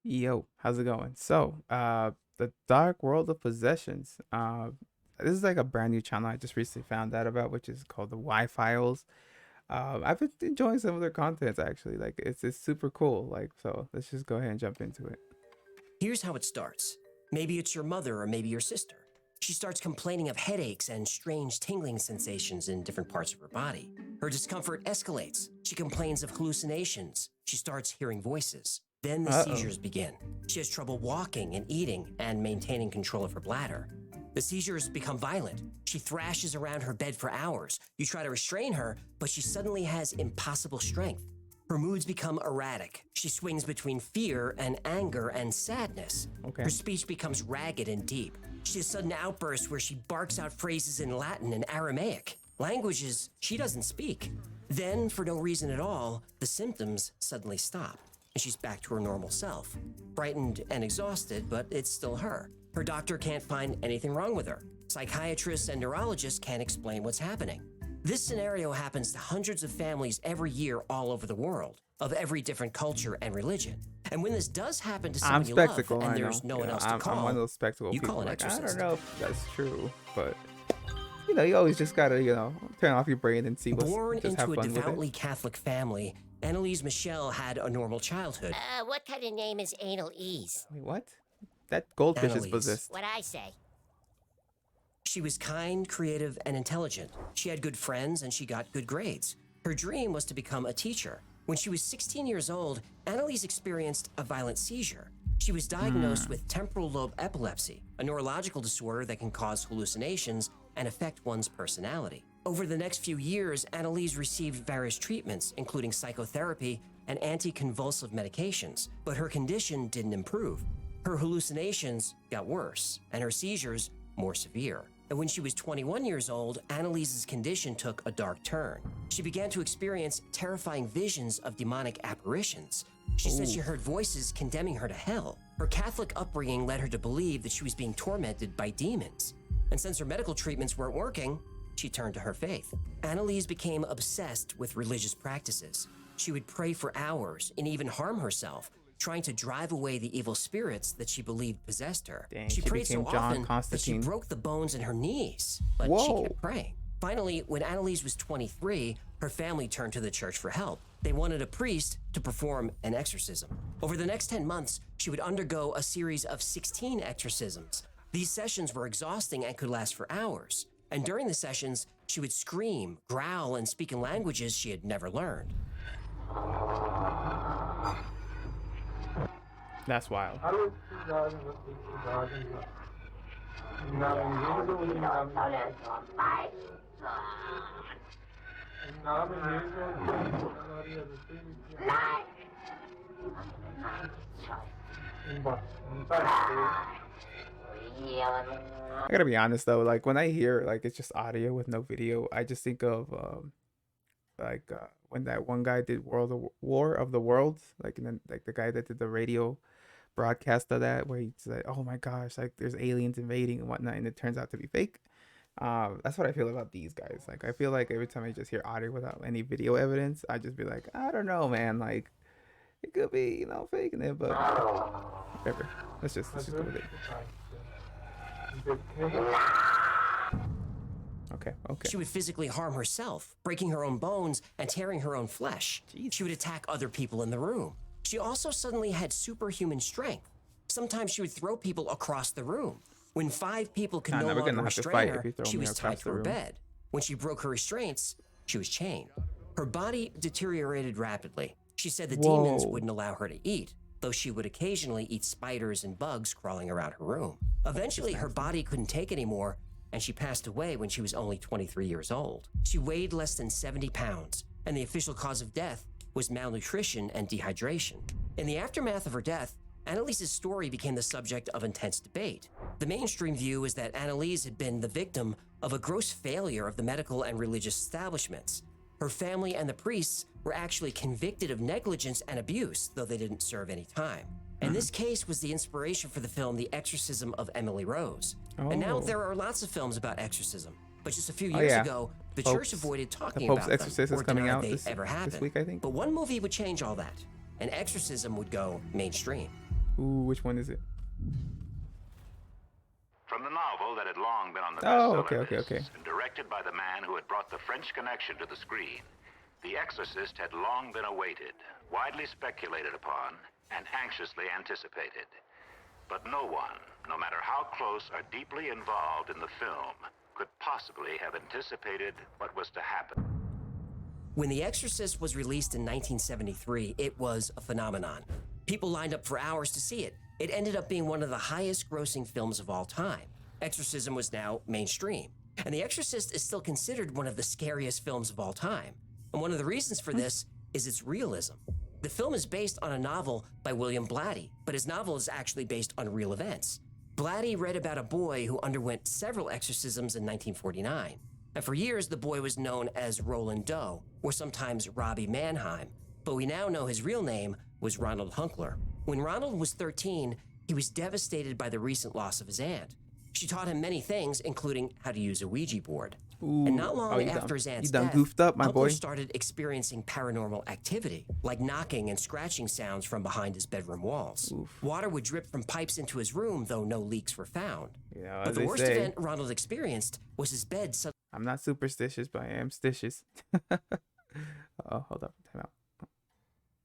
Yo, how's it going? The Dark World of Possessions. This is like a brand new channel I just recently found out about, which is called the Y Files. I've been enjoying some of their contents actually. Like it's super cool. Like so, let's just go ahead and jump into it. Here's how it starts. Maybe it's your mother or maybe your sister. She starts complaining of headaches and strange tingling sensations in different parts of her body. Her discomfort escalates. She complains of hallucinations. She starts hearing voices. Then the Uh oh. seizures begin. She has trouble walking and eating and maintaining control of her bladder. The seizures become violent. She thrashes around her bed for hours. You try to restrain her, but she suddenly has impossible strength. Her moods become erratic. She swings between fear and anger and sadness. Okay. Her speech becomes ragged and deep. She has sudden outbursts where she barks out phrases in Latin and Aramaic, languages she doesn't speak. Then, for no reason at all, the symptoms suddenly stop, and she's back to her normal self. Frightened and exhausted, but it's still her. Her doctor can't find anything wrong with her. Psychiatrists and neurologists can't explain what's happening. This scenario happens to hundreds of families every year all over the world, of every different culture and religion. And when this does happen to I'm someone you love spectacle. and I there's know. no one else to I'm one of call, those spectacle you people. call an Like I don't exorcist. know if that's true, but you always just gotta turn off your brain and see what's Born just have into a fun with it. devoutly Catholic family, Annalise Michelle had a normal childhood. What kind of name is Anal Ease? Wait, what? That goldfish is Annalise. possessed. What I say? She was kind, creative, and intelligent. She had good friends and she got good grades. Her dream was to become a teacher. When she was 16 years old, Annalise experienced a violent seizure. She was diagnosed with temporal lobe epilepsy, a neurological disorder that can cause hallucinations and affect one's personality. Over the next few years, Annalise received various treatments, including psychotherapy and anticonvulsive medications, but her condition didn't improve. Her hallucinations got worse, and her seizures more severe. And when she was 21 years old, Annalise's condition took a dark turn. She began to experience terrifying visions of demonic apparitions. She said she heard voices condemning her to hell. Her Catholic upbringing led her to believe that she was being tormented by demons. And since her medical treatments weren't working, she turned to her faith. Annalise became obsessed with religious practices. She would pray for hours and even harm herself, trying to drive away the evil spirits that she believed possessed her. Dang, she she prayed so became John often that she Constantine. broke the bones in her knees, but she Whoa. kept praying. Finally, when Annalise was 23, her family turned to the church for help. They wanted a priest to perform an exorcism. Over the next 10 months, she would undergo a series of 16 exorcisms. These sessions were exhausting and could last for hours. And during the sessions, she would scream, growl, and speak in languages she had never learned. That's wild. I gotta be honest though, like when I hear like it's just audio with no video, I just think of when that one guy did War of the Worlds, like and then like the guy that did the radio broadcast of that, where he's like, "Oh my gosh, like there's aliens invading and whatnot," and it turns out to be fake. That's what I feel about these guys. Like I feel like every time I just hear audio without any video evidence, I just be like, I don't know, man. Like it could be faking it, but whatever. Let's just go with it. Okay. She would physically harm herself, breaking her own bones and tearing her own flesh. Jeez. She would attack other people in the room. She also suddenly had superhuman strength. Sometimes she would throw people across the room. When 5 people could no we're longer gonna have to restrain fight her, if you throw she me was across tied to the her room. bed. When she broke her restraints, she was chained. Her body deteriorated rapidly. She said the demons Whoa. wouldn't allow her to eat, though she would occasionally eat spiders and bugs crawling around her room. Eventually, her body couldn't take anymore, and she passed away when she was only 23 years old. She weighed less than 70 pounds, and the official cause of death was malnutrition and dehydration. In the aftermath of her death, Annalise's story became the subject of intense debate. The mainstream view is that Annalise had been the victim of a gross failure of the medical and religious establishments. Her family and the priests were actually convicted of negligence and abuse, though they didn't serve any time. And this case was the inspiration for the film The Exorcism of Emily Rose. And now Oh. there are lots of films about exorcism. But just a few years yeah. ago, the Pope's- church avoided talking Pope's about Exorcist them is or coming denied out they this ever happened. week, I think. But one movie would change all that. An exorcism would go mainstream. Ooh, which one is it? From the novel that had long been on the Oh, bestseller okay. lists and directed by the man who had brought the French Connection to the screen, The Exorcist had long been awaited, widely speculated upon, and anxiously anticipated. But no one, no matter how close or deeply involved in the film, could possibly have anticipated what was to happen. When The Exorcist was released in 1973, it was a phenomenon. People lined up for hours to see it. It ended up being one of the highest grossing films of all time. Exorcism was now mainstream. And The Exorcist is still considered one of the scariest films of all time. And one of the reasons for this is its realism. The film is based on a novel by William Blatty, but his novel is actually based on real events. Blatty read about a boy who underwent several exorcisms in 1949. And for years, the boy was known as Roland Doe, or sometimes Robbie Mannheim. But we now know his real name was Ronald Hunkler. When Ronald was 13, he was devastated by the recent loss of his aunt. She taught him many things, including how to use a Ouija board. Ooh. And not long you after his aunt's you done death, goofed up, my Hunkler boy. started experiencing paranormal activity, like knocking and scratching sounds from behind his bedroom walls. Oof. Water would drip from pipes into his room, though no leaks were found. Yeah, But as the they worst say, event Ronald experienced was his bed I'm not superstitious, but I am stitious. Oh, hold up. Time out.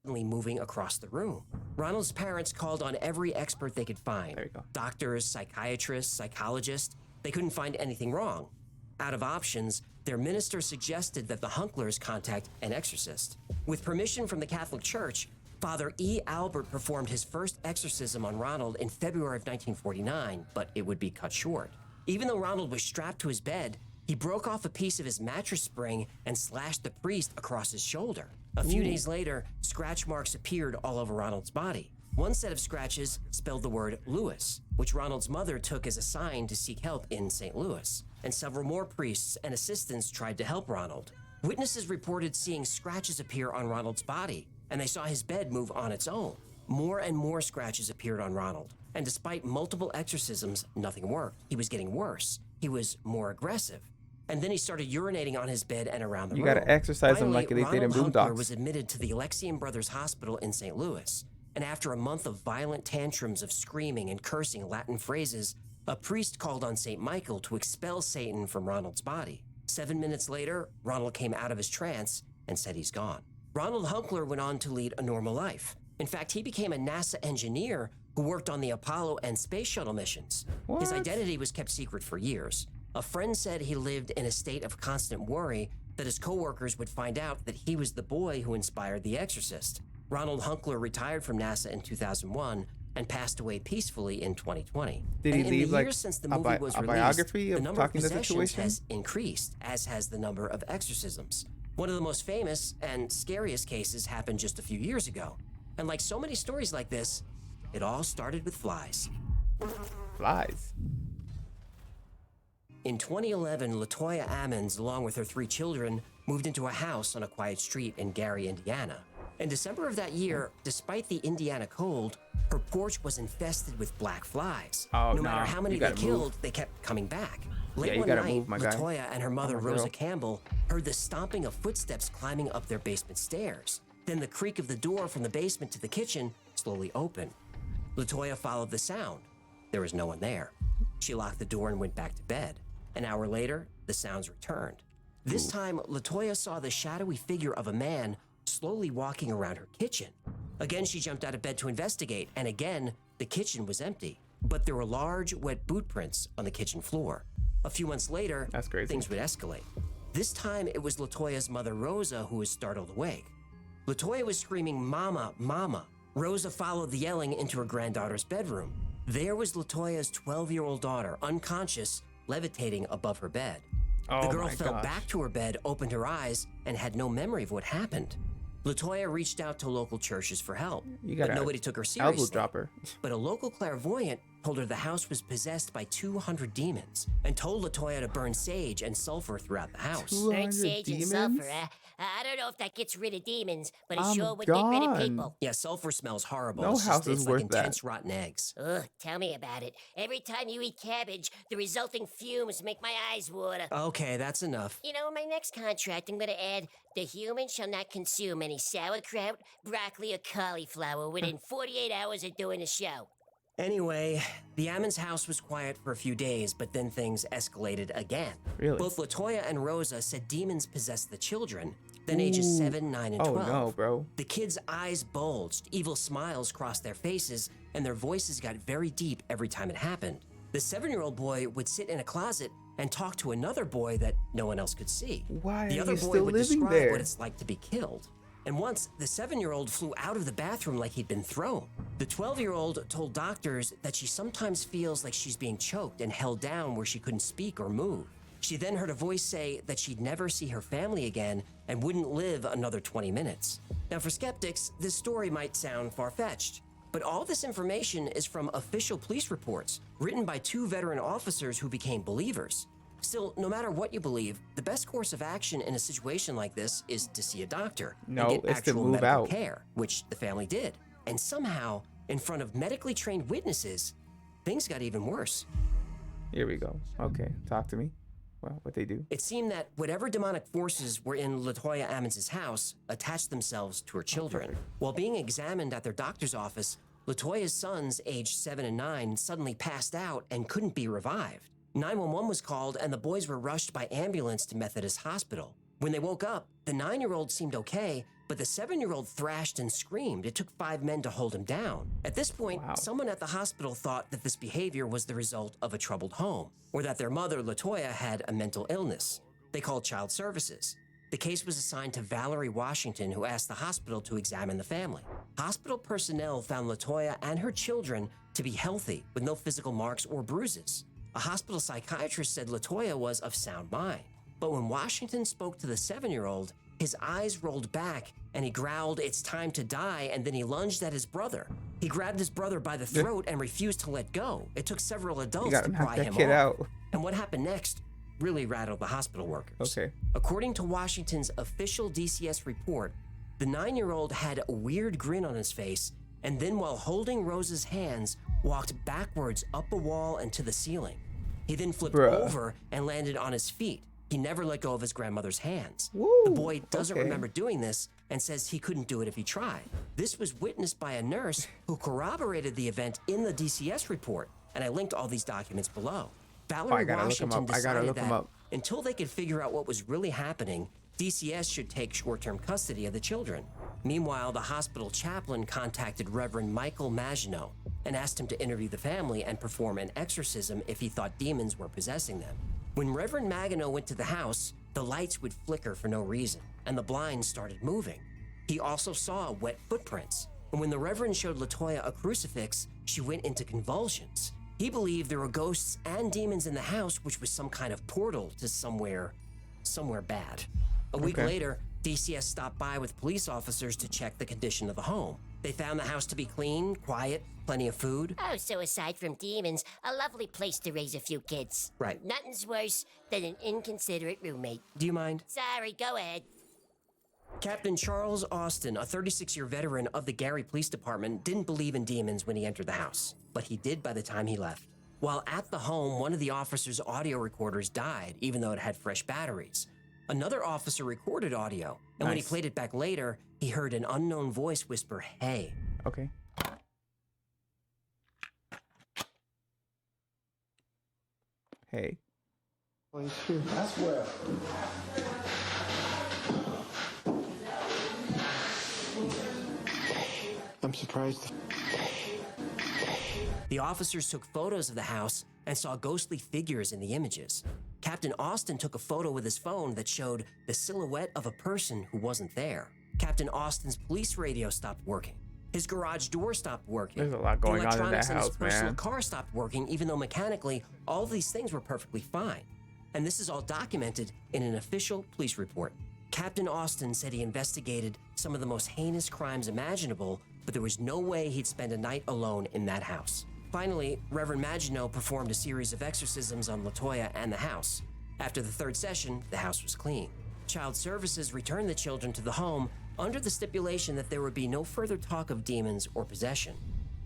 suddenly moving across the room. Ronald's parents called on every expert they could find. There you go. Doctors, psychiatrists, psychologists. They couldn't find anything wrong. Out of options, their minister suggested that the Hunklers contact an exorcist. With permission from the Catholic Church, Father E. Albert performed his first exorcism on Ronald in February of 1949, but it would be cut short. Even though Ronald was strapped to his bed, he broke off a piece of his mattress spring and slashed the priest across his shoulder. A few days later, scratch marks appeared all over Ronald's body. One set of scratches spelled the word Louis, which Ronald's mother took as a sign to seek help in St. Louis. And several more priests and assistants tried to help Ronald. Witnesses reported seeing scratches appear on Ronald's body, and they saw his bed move on its own. More and more scratches appeared on Ronald, and despite multiple exorcisms, nothing worked. He was getting worse. He was more aggressive. And then he started urinating on his bed and around the room. You gotta exercise him like they did in Ronald Boondocks. Hunkler was admitted to the Alexian Brothers Hospital in St. Louis. And after a month of violent tantrums of screaming and cursing Latin phrases, a priest called on St. Michael to expel Satan from Ronald's body. 7 minutes later, Ronald came out of his trance and said he's gone. Ronald Hunkler went on to lead a normal life. In fact, he became a NASA engineer who worked on the Apollo and space shuttle missions. His What? identity was kept secret for years. A friend said he lived in a state of constant worry that his coworkers would find out that he was the boy who inspired The Exorcist. Ronald Hunkler retired from NASA in 2001 and passed away peacefully in 2020. Did he And in leave, the like, years since the a movie was a released, biography the of number of talking the possessions situation? has increased, as has the number of exorcisms. One of the most famous and scariest cases happened just a few years ago. And like so many stories like this, it all started with flies. Flies. In 2011, LaToya Ammons, along with her 3 children, moved into a house on a quiet street in Gary, Indiana. In December of that year, despite the Indiana cold, her porch was infested with black flies. Oh, no matter nah, how many you they gotta killed, move. they kept coming back. Yeah, Late you one gotta night, move, my guy. LaToya and her mother, my Rosa girl. Campbell, heard the stomping of footsteps climbing up their basement stairs. Then the creak of the door from the basement to the kitchen slowly opened. LaToya followed the sound. There was no one there. She locked the door and went back to bed. An hour later, the sounds returned. This time, LaToya saw the shadowy figure of a man slowly walking around her kitchen. Again, she jumped out of bed to investigate, and again, the kitchen was empty. But there were large, wet boot prints on the kitchen floor. A few months later, That's crazy. things would escalate. This time, it was LaToya's mother, Rosa, who was startled awake. LaToya was screaming, "Mama, Mama." Rosa followed the yelling into her granddaughter's bedroom. There was LaToya's 12-year-old daughter, unconscious, levitating above her bed. Oh The girl my fell gosh. back to her bed, opened her eyes, and had no memory of what happened. LaToya reached out to local churches for help, You but gotta nobody took her elbow seriously. dropper. But a local clairvoyant told her the house was possessed by 200 demons and told LaToya to burn sage and sulfur throughout the house. 200 Burn sage demons? and sulfur, huh? I don't know if that gets rid of demons, but it I'm sure would get rid of gone. people. Yeah, sulfur smells horrible. No it's house is it's worth like that. intense rotten eggs. Ugh, tell me about it. Every time you eat cabbage, the resulting fumes make my eyes water. Okay, that's enough. You know, in my next contract, I'm gonna add, the human shall not consume any sauerkraut, broccoli, or cauliflower within 48 hours of doing the show. Anyway, the Ammons house was quiet for a few days, but then things escalated again. Really? Both LaToya and Rosa said demons possessed the children, then ages Ooh. 7, 9, and 12. Oh no, bro. The kids' eyes bulged, evil smiles crossed their faces, and their voices got very deep every time it happened. The 7-year-old boy would sit in a closet and talk to another boy that no one else could see. Why The are other you boy still would living describe there? what it's like to be killed. And once, the 7-year-old flew out of the bathroom like he'd been thrown. The 12-year-old told doctors that she sometimes feels like she's being choked and held down where she couldn't speak or move. She then heard a voice say that she'd never see her family again and wouldn't live another 20 minutes. Now, for skeptics, this story might sound far-fetched, but all this information is from official police reports written by 2 veteran officers who became believers. Still, no matter what you believe, the best course of action in a situation like this is to see a doctor No, and get it's to actual move medical out. care, which the family did. And somehow, in front of medically trained witnesses, things got even worse. Here we go. Okay, talk to me. Well, what they do? It seemed that whatever demonic forces were in LaToya Ammons' house attached themselves to her children. While being examined at their doctor's office, LaToya's sons, aged 7 and 9, suddenly passed out and couldn't be revived. 911 was called and the boys were rushed by ambulance to Methodist Hospital. When they woke up, the 9-year-old seemed okay, but the 7-year-old thrashed and screamed. It took 5 men to hold him down. At this point, Wow. someone at the hospital thought that this behavior was the result of a troubled home, or that their mother, LaToya, had a mental illness. They called child services. The case was assigned to Valerie Washington, who asked the hospital to examine the family. Hospital personnel found LaToya and her children to be healthy, with no physical marks or bruises. A hospital psychiatrist said LaToya was of sound mind. But when Washington spoke to the 7-year-old, his eyes rolled back and he growled, "It's time to die," and then he lunged at his brother. He grabbed his brother by the throat and refused to let go. It took several You adults gotta to knock pry that him kid off. out. And what happened next really rattled the hospital workers. Okay. According to Washington's official DCS report, the 9-year-old had a weird grin on his face, and then while holding Rose's hands, walked backwards up a wall and to the ceiling. He then flipped Bruh. over and landed on his feet. He never let go of his grandmother's hands. Woo, The boy doesn't okay. remember doing this and says he couldn't do it if he tried. This was witnessed by a nurse who corroborated the event in the DCS report, and I linked all these documents below. Valerie gotta look 'em Washington up. I gotta decided look 'em that up. until they could figure out what was really happening, DCS should take short-term custody of the children. Meanwhile, the hospital chaplain contacted Reverend Michael Maginot and asked him to interview the family and perform an exorcism if he thought demons were possessing them. When Reverend Maginot went to the house, the lights would flicker for no reason, and the blinds started moving. He also saw wet footprints, and when the Reverend showed LaToya a crucifix, she went into convulsions. He believed there were ghosts and demons in the house, which was some kind of portal to somewhere bad. A week Okay. later, DCS stopped by with police officers to check the condition of the home. They found the house to be clean, quiet, plenty of food. Oh, so aside from demons, a lovely place to raise a few kids. Right. Nothing's worse than an inconsiderate roommate. Do you mind? Sorry, go ahead. Captain Charles Austin, a 36-year veteran of the Gary Police Department, didn't believe in demons when he entered the house, but he did by the time he left. While at the home, one of the officer's audio recorders died, even though it had fresh batteries. Another officer recorded audio, and when he Nice. played it back later, he heard an unknown voice whisper, "Hey." Okay. Hey. That's where. I'm surprised. The officers took photos of the house and saw ghostly figures in the images. Captain Austin took a photo with his phone that showed the silhouette of a person who wasn't there. Captain Austin's police radio stopped working. His garage door stopped working. There's a lot going on in that The electronics in his house, personal man. car stopped working, even though mechanically all of these things were perfectly fine. And this is all documented in an official police report. Captain Austin said he investigated some of the most heinous crimes imaginable, but there was no way he'd spend a night alone in that house. Finally, Reverend Maginot performed a series of exorcisms on LaToya and the house. After the third session, the house was clean. Child Services returned the children to the home under the stipulation that there would be no further talk of demons or possession.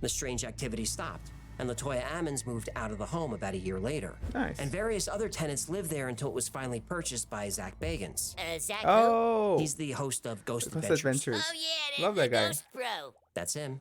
The strange activity stopped, and LaToya Ammons moved out of the home about a year later. Nice. And various other tenants lived there until it was finally purchased by Zach Bagans. Zach Oh, He's the host of Ghost Ghost Adventures. Adventures. Oh, yeah, Love the that guy. Ghost Bro. That's him.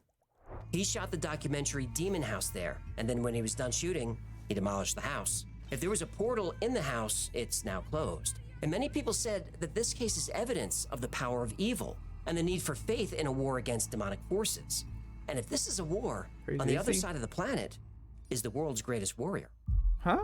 He shot the documentary Demon House there, and then when he was done shooting, he demolished the house. If there was a portal in the house, it's now closed. And many people said that this case is evidence of the power of evil and the need for faith in a war against demonic forces. And if this is a war, on the other side of the planet is the world's greatest warrior. Huh?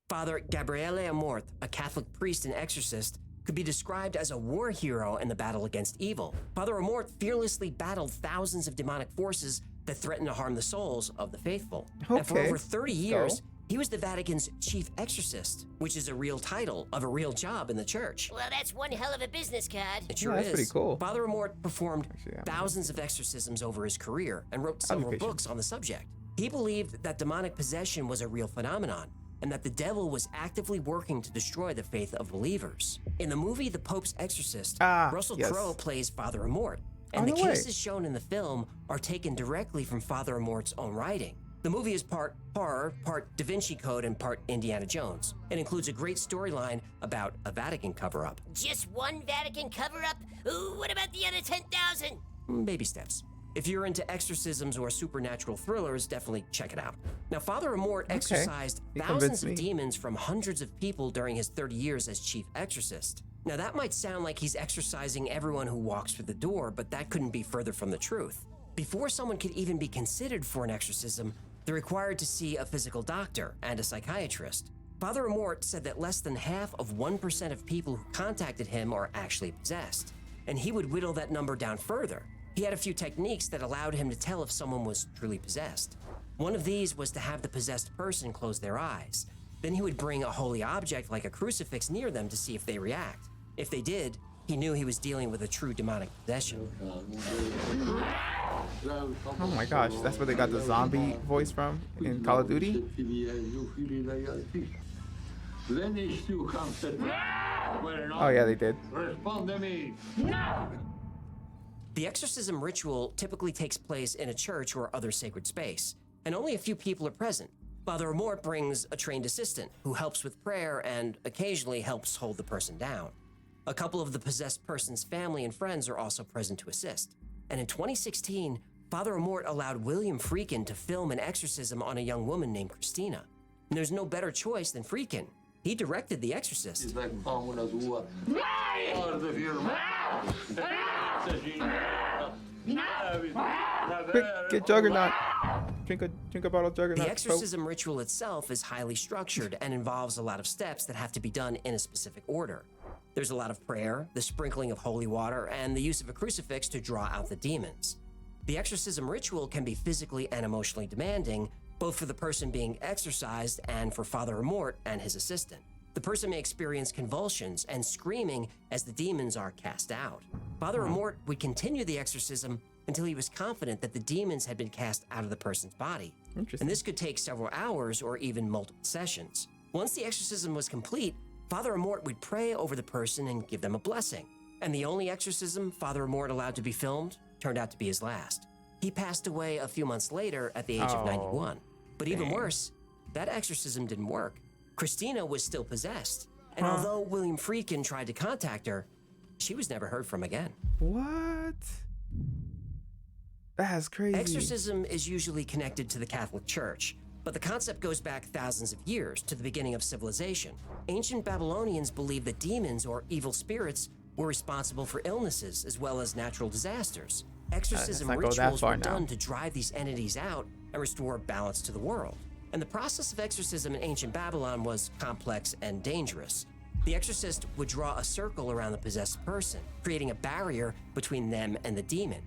Father Gabriele Amort, a Catholic priest and exorcist, could be described as a war hero in the battle against evil. Father Amort fearlessly battled thousands of demonic forces that threatened to harm the souls of the faithful. And for Okay, over 30 let's years, go. he was the Vatican's chief exorcist, which is a real title of a real job in the church. Well, that's one hell of a business card. It sure that's is. pretty cool. Father Amort performed Actually, thousands of exorcisms over his career and wrote I'll be several patient. books on the subject. He believed that demonic possession was a real phenomenon and that the devil was actively working to destroy the faith of believers. In the movie The Pope's Exorcist, Russell yes. Crowe plays Father Amort, and Oh, the no way. cases shown in the film are taken directly from Father Amort's own writing. The movie is part horror, part Da Vinci Code, and part Indiana Jones. It includes a great storyline about a Vatican cover-up. Just one Vatican cover-up? Ooh, what about the other 10,000? Baby steps. If you're into exorcisms or supernatural thrillers, definitely check it out. Now, Father Amort exorcised You thousands convinced of me. demons from hundreds of people during his 30 years as chief exorcist. Now, that might sound like he's exorcising everyone who walks through the door, but that couldn't be further from the truth. Before someone could even be considered for an exorcism, they're required to see a physical doctor and a psychiatrist. Father Amort said that less than half of 1% of people who contacted him are actually possessed, and he would whittle that number down further. He had a few techniques that allowed him to tell if someone was truly possessed. One of these was to have the possessed person close their eyes. Then he would bring a holy object like a crucifix near them to see if they react. If they did, he knew he was dealing with a true demonic possession. Oh my gosh, that's where they got the zombie voice from in Call of Duty? Oh yeah, they did. The exorcism ritual typically takes place in a church or other sacred space, and only a few people are present. Father Amort brings a trained assistant who helps with prayer and occasionally helps hold the person down. A couple of the possessed person's family and friends are also present to assist. And in 2016, Father Amort allowed William Friedkin to film an exorcism on a young woman named Christina. And there's no better choice than Friedkin. He directed The Exorcist. Quick, get Juggernaut. Drink a bottle of Juggernaut. The exorcism ritual itself is highly structured and involves a lot of steps that have to be done in a specific order. There's a lot of prayer, the sprinkling of holy water, and the use of a crucifix to draw out the demons. The exorcism ritual can be physically and emotionally demanding, both for the person being exorcised and for Father Amort and his assistant. The person may experience convulsions and screaming as the demons are cast out. Father Amort would continue the exorcism until he was confident that the demons had been cast out of the person's body. Interesting. And this could take several hours or even multiple sessions. Once the exorcism was complete, Father Amort would pray over the person and give them a blessing. And the only exorcism Father Amort allowed to be filmed turned out to be his last. He passed away a few months later at the age of 91. But even worse, that exorcism didn't work. Christina was still possessed. And although William Friedkin tried to contact her, she was never heard from again. What? That's crazy. Exorcism is usually connected to the Catholic Church, but the concept goes back thousands of years to the beginning of civilization. Ancient Babylonians believed that demons or evil spirits were responsible for illnesses as well as natural disasters. Exorcism not go that rituals far were now. done to drive these entities out and restore balance to the world. And the process of exorcism in ancient Babylon was complex and dangerous. The exorcist would draw a circle around the possessed person, creating a barrier between them and the demon.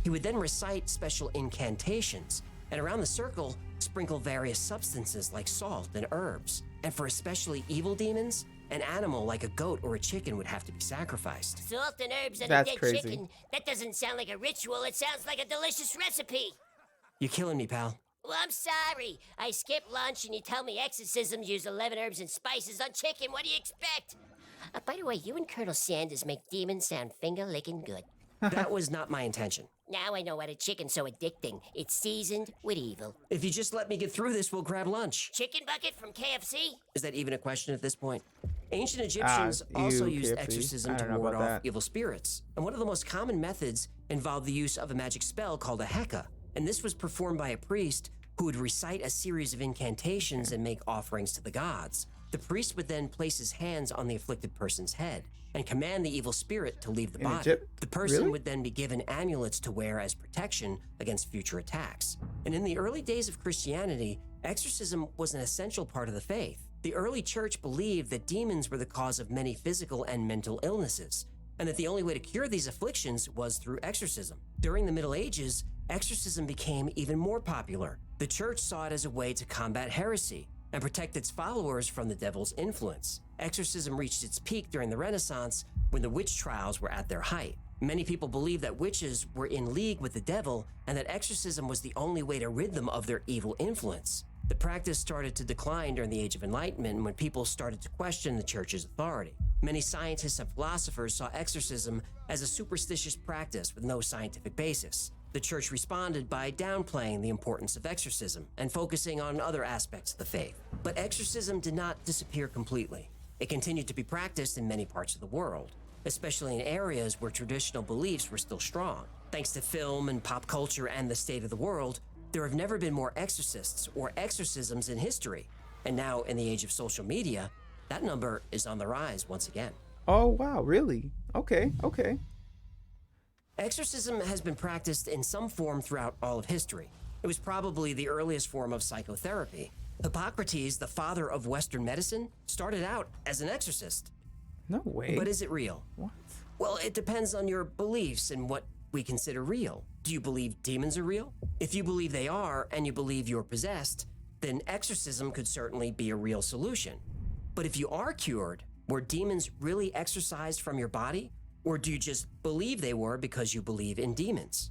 He would then recite special incantations, and around the circle, sprinkle various substances like salt and herbs. And for especially evil demons, an animal like a goat or a chicken would have to be sacrificed. Salt and herbs and That's a dead crazy. chicken. That doesn't sound like a ritual. It sounds like a delicious recipe. You're killing me, pal. Well, I'm sorry. I skipped lunch and you tell me exorcisms use 11 herbs and spices on chicken. What do you expect? By the way, you and Colonel Sanders make demons sound finger-licking good. That was not my intention. Now I know why the chicken's so addicting. It's seasoned with evil. If you just let me get through this, we'll grab lunch. Chicken bucket from KFC? Is that even a question at this point? Ancient Egyptians also used KFC. exorcism I to don't know ward about off that. evil spirits. And one of the most common methods involved the use of a magic spell called a heka. And this was performed by a priest who would recite a series of incantations and make offerings to the gods. The priest would then place his hands on the afflicted person's head and command the evil spirit to leave the In body. Egypt? The person Really? would then be given amulets to wear as protection against future attacks. And in the early days of Christianity, exorcism was an essential part of the faith. The early church believed that demons were the cause of many physical and mental illnesses, and that the only way to cure these afflictions was through exorcism. During the Middle Ages, exorcism became even more popular. The church saw it as a way to combat heresy and protect its followers from the devil's influence. Exorcism reached its peak during the Renaissance when the witch trials were at their height. Many people believed that witches were in league with the devil and that exorcism was the only way to rid them of their evil influence. The practice started to decline during the Age of Enlightenment when people started to question the church's authority. Many scientists and philosophers saw exorcism as a superstitious practice with no scientific basis. The church responded by downplaying the importance of exorcism and focusing on other aspects of the faith. But exorcism did not disappear completely. It continued to be practiced in many parts of the world, especially in areas where traditional beliefs were still strong. Thanks to film and pop culture and the state of the world, there have never been more exorcists or exorcisms in history. And now, in the age of social media, that number is on the rise once again. Oh wow, really? Okay. Exorcism has been practiced in some form throughout all of history. It was probably the earliest form of psychotherapy. Hippocrates, the father of Western medicine, started out as an exorcist. No way. But is it real? What? Well, it depends on your beliefs and what we consider real. Do you believe demons are real? If you believe they are and you believe you're possessed, then exorcism could certainly be a real solution. But if you are cured, were demons really exorcised from your body? Or do you just believe they were because you believe in demons?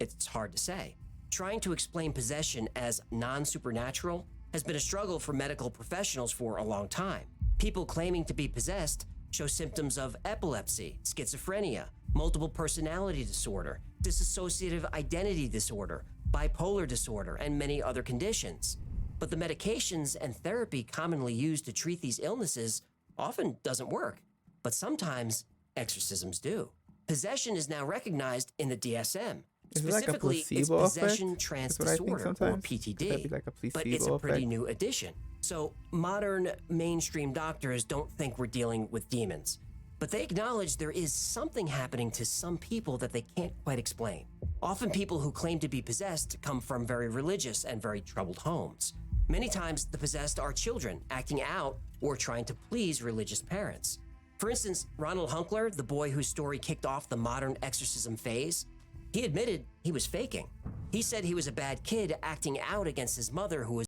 It's hard to say. Trying to explain possession as non-supernatural has been a struggle for medical professionals for a long time. People claiming to be possessed show symptoms of epilepsy, schizophrenia, multiple personality disorder, dissociative identity disorder, bipolar disorder, and many other conditions. But the medications and therapy commonly used to treat these illnesses often doesn't work, but sometimes exorcisms do. Possession is now recognized in the DSM. Is it like a Specifically, it's placebo possession effect? trance That's what I think disorder, or sometimes. Could PTD. that be like a But it's a placebo pretty effect? new addition. So modern mainstream doctors don't think we're dealing with demons, but they acknowledge there is something happening to some people that they can't quite explain. Often people who claim to be possessed come from very religious and very troubled homes. Many times the possessed are children acting out or trying to please religious parents. For instance, Ronald Hunkler, the boy whose story kicked off the modern exorcism phase, he admitted he was faking. He said he was a bad kid acting out against his mother who was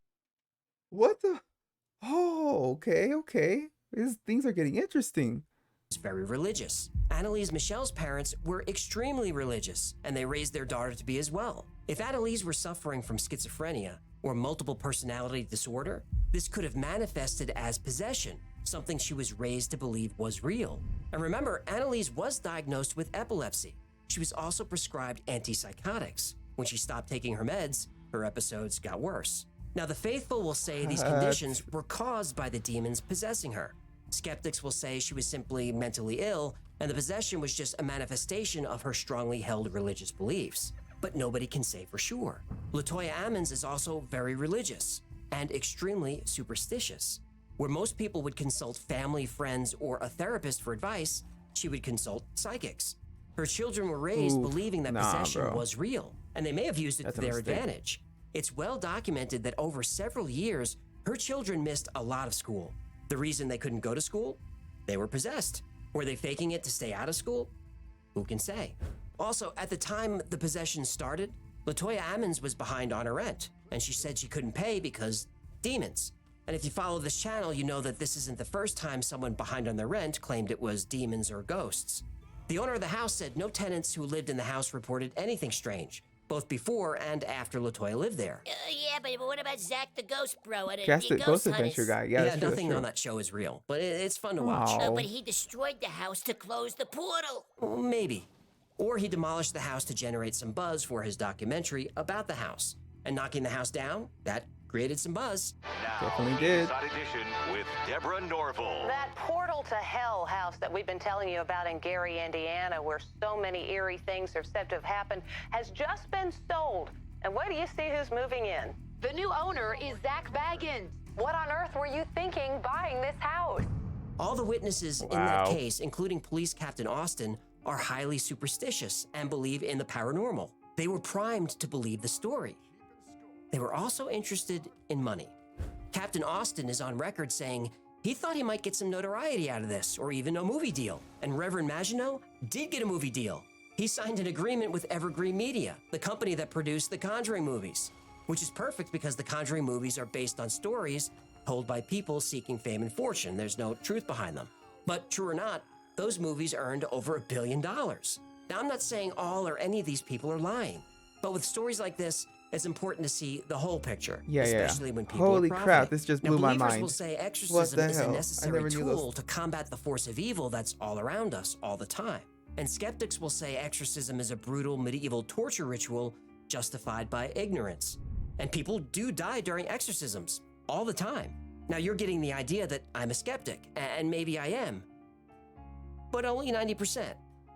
What the? Oh, okay. Things are getting interesting. very religious. Annalise Michel's parents were extremely religious, and they raised their daughter to be as well. If Annalise were suffering from schizophrenia or multiple personality disorder, this could have manifested as possession, something she was raised to believe was real. And remember, Annalise was diagnosed with epilepsy. She was also prescribed antipsychotics. When she stopped taking her meds, her episodes got worse. Now, the faithful will say these conditions were caused by the demons possessing her. Skeptics will say she was simply mentally ill, and the possession was just a manifestation of her strongly held religious beliefs. But nobody can say for sure. Latoya Ammons is also very religious and extremely superstitious. Where most people would consult family, friends, or a therapist for advice, she would consult psychics. Her children were raised believing that possession was real, and they may have used it to their advantage. It's well documented that over several years, her children missed a lot of school. The reason they couldn't go to school? They were possessed. Were they faking it to stay out of school? Who can say? Also, at the time the possession started, Latoya Ammons was behind on her rent, and she said she couldn't pay because demons. And if you follow this channel, you know that this isn't the first time someone behind on their rent claimed it was demons or ghosts. The owner of the house said no tenants who lived in the house reported anything strange, both before and after LaToya lived there. Yeah, but what about Zach the Ghost Bro and Ghost, the Ghost Ghost Adventure Hunters? guy. Yeah, that's true. That's Nothing true. on that show is real, but it's fun to watch. Oh. But he destroyed the house to close the portal. Well, maybe. Or he demolished the house to generate some buzz for his documentary about the house. And knocking the house down, that created some buzz. Now, Definitely did. Inside Edition with Deborah Norville. That portal to hell house that we've been telling you about in Gary, Indiana, where so many eerie things are said to have happened, has just been sold. And wait till you see who's moving in. The new owner is Zach Baggins. What on earth were you thinking buying this house? All the witnesses in that case, including Police Captain Austin, are highly superstitious and believe in the paranormal. They were primed to believe the story. They were also interested in money. Captain Austin is on record saying he thought he might get some notoriety out of this, or even a movie deal. And Reverend Maginot did get a movie deal. He signed an agreement with Evergreen Media, the company that produced the Conjuring movies, which is perfect because the Conjuring movies are based on stories told by people seeking fame and fortune. There's no truth behind them. But true or not, those movies earned over $1 billion. Now, I'm not saying all or any of these people are lying, but with stories like this, it's important to see the whole picture, especially when people Holy are profiting. crap, this just blew my Believers mind. will say What exorcism the is a hell? I necessary never knew tool those. to combat the force of evil that's all around us all the time. And skeptics will say exorcism is a brutal medieval torture ritual justified by ignorance. And people do die during exorcisms all the time. Now, you're getting the idea that I'm a skeptic, and maybe I am, but only 90%.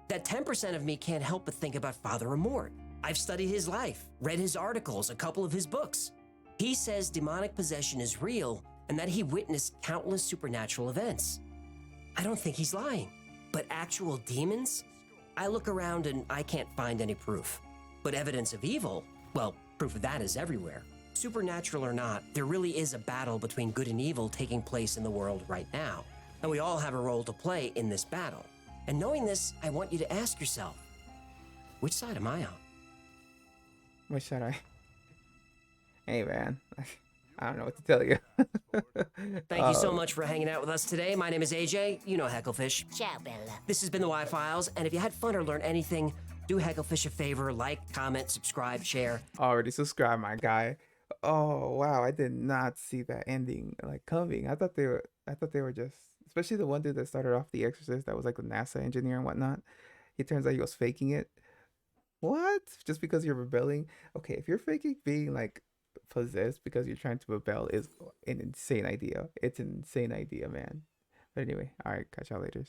That 10% of me can't help but think about Father Amort. I've studied his life, read his articles, a couple of his books. He says demonic possession is real and that he witnessed countless supernatural events. I don't think he's lying. But actual demons? I look around and I can't find any proof. But evidence of evil? Well, proof of that is everywhere. Supernatural or not, there really is a battle between good and evil taking place in the world right now. And we all have a role to play in this battle. And knowing this, I want you to ask yourself, which side am I on? What should I? Hey, man. I don't know what to tell you. Thank you so much for hanging out with us today. My name is AJ. You know Hecklefish. Ciao, Bella. This has been the Y-Files, and if you had fun or learned anything, do Hecklefish a favor, like, comment, subscribe, share. Already subscribed, my guy. Oh wow, I did not see that ending like coming. I thought they were just, especially the one dude that started off The Exorcist, that was like a NASA engineer and whatnot. It turns out he was faking it. What? Just because you're rebelling? Okay, if you're faking being like possessed because you're trying to rebel is an insane idea. It's an insane idea, man. But anyway, all right, catch y'all later.